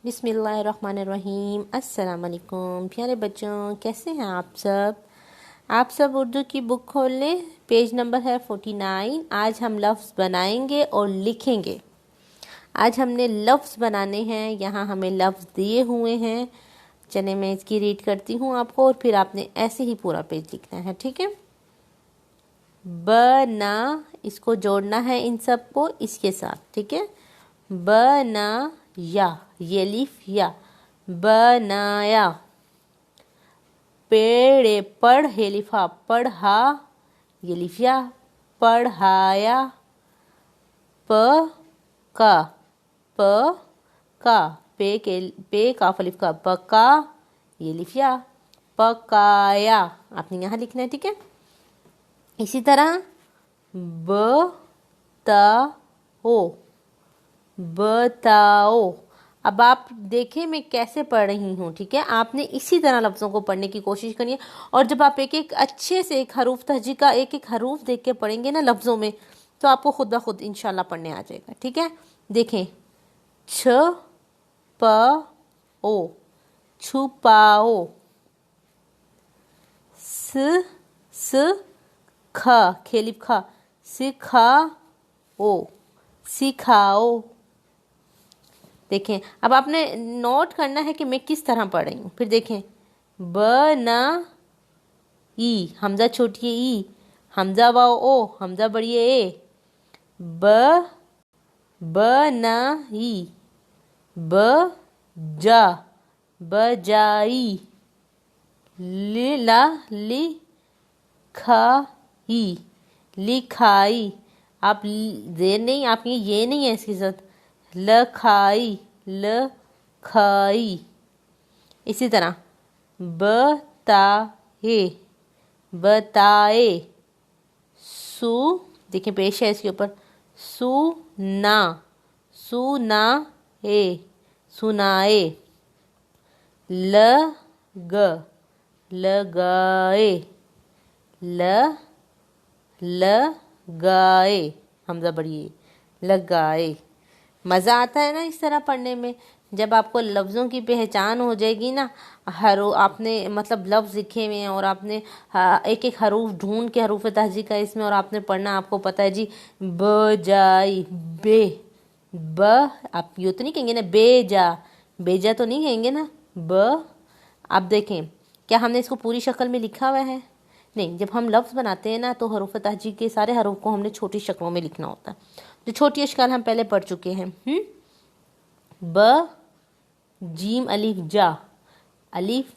बिस्मिल्लाहिर्रहमानिर्रहीम। अस्सलाम वालेकुम प्यारे बच्चों, कैसे हैं आप सब उर्दू की बुक खोल लें। पेज नंबर है 49। आज हम लफ्ज़ बनाएंगे और लिखेंगे। आज हमने लफ्ज़ बनाने हैं। यहाँ हमें लफ्ज़ दिए हुए हैं। चले मैं इसकी रीड करती हूँ आपको और फिर आपने ऐसे ही पूरा पेज लिखना है, ठीक है। बना, इसको जोड़ना है इन सब को इसके साथ, ठीक है। बना या, ये लिफ या, बनाया। पेड़े, पढ़ हे लिफा, पढ़ा, ये लिफ या, पढ़ाया। प का, पे काफ लिफ का, पका, ये लिफ या, पकाया। आपने यहाँ लिखना है, ठीक है। इसी तरह बताओ। अब आप देखें मैं कैसे पढ़ रही हूँ, ठीक है। आपने इसी तरह लफ्ज़ों को पढ़ने की कोशिश करनी है और जब आप एक एक अच्छे से एक हरूफ तहजी का एक एक हरूफ देख के पढ़ेंगे ना लफ्ज़ों में, तो आपको खुद ब खुद इंशाल्लाह पढ़ने आ जाएगा, ठीक है। देखें, छ प ओ, छुपाओ। स ख, खेलिफ ख, सिखाओ, सिखाओ। देखें, अब आपने नोट करना है कि मैं किस तरह पढ़ रही हूँ। फिर देखें, ब ना ई, हमजा छोटी ई, हमजा वाओ ओ, हमजा बड़ी ए। ब ना ई, ब जा, बजाई। ली खाई, लिखाई। आप देर नहीं, आप ये नहीं है इसके साथ, लखाई, लखाई। इसी तरह बताए, बताए। देखिए पेश है इसके ऊपर, सुना, सुनाए, सुनाए। लगाए, लगाए, हमजा बढ़िए, लगाए। मज़ा आता है ना इस तरह पढ़ने में। जब आपको लफ्ज़ों की पहचान हो जाएगी ना, आपने मतलब लफ्ज़ लिखे हुए हैं और आपने एक एक हरूफ ढूंढ के हरूफ तहजी का इसमें और आपने पढ़ना, आपको पता है जी। बजाई, बे, आप यूँ तो नहीं कहेंगे ना बेजा, बेजा तो नहीं कहेंगे ना, ब। आप देखें, क्या हमने इसको पूरी शक्ल में लिखा हुआ है? नहीं। जब हम लफ्ज़ बनाते हैं ना तो हरूफ तहजी के सारे हरूफ को हमने छोटी शक्लों में लिखना होता है। जो छोटी अशकाल हम पहले पढ़ चुके हैं। ब, जीम, अलिफ, जा। अलिफ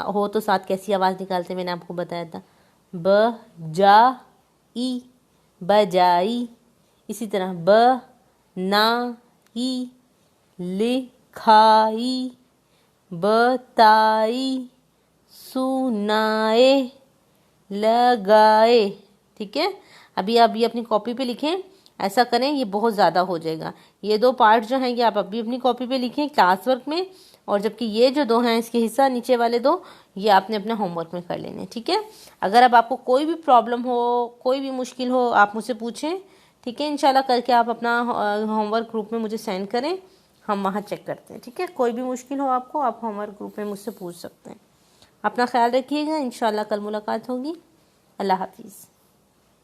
हो तो साथ कैसी आवाज़ निकालते मैंने आपको बताया था। ब जा ई, बजाई। इसी तरह ब ना ई, लिखाई, बताई, सुनाए, लगाए। ठीक है। अभी आप ये अपनी कॉपी पे लिखें, ऐसा करें, ये बहुत ज़्यादा हो जाएगा। ये दो पार्ट जो हैं ये आप अभी अपनी कॉपी पे लिखें क्लास वर्क में, और जबकि ये जो दो हैं इसके हिस्सा नीचे वाले दो ये आपने अपने होमवर्क में कर लेने, ठीक है। अगर अब आपको कोई भी प्रॉब्लम हो, कोई भी मुश्किल हो, आप मुझसे पूछें, ठीक है। इंशाल्लाह करके आप अपना होमवर्क ग्रुप में मुझे सेंड करें, हम वहाँ चेक करते हैं, ठीक है। कोई भी मुश्किल हो आपको, आप होमवर्क ग्रुप में मुझसे पूछ सकते हैं। अपना ख्याल रखिएगा, इंशाल्लाह कल मुलाकात होगी। अल्लाह हाफिज़।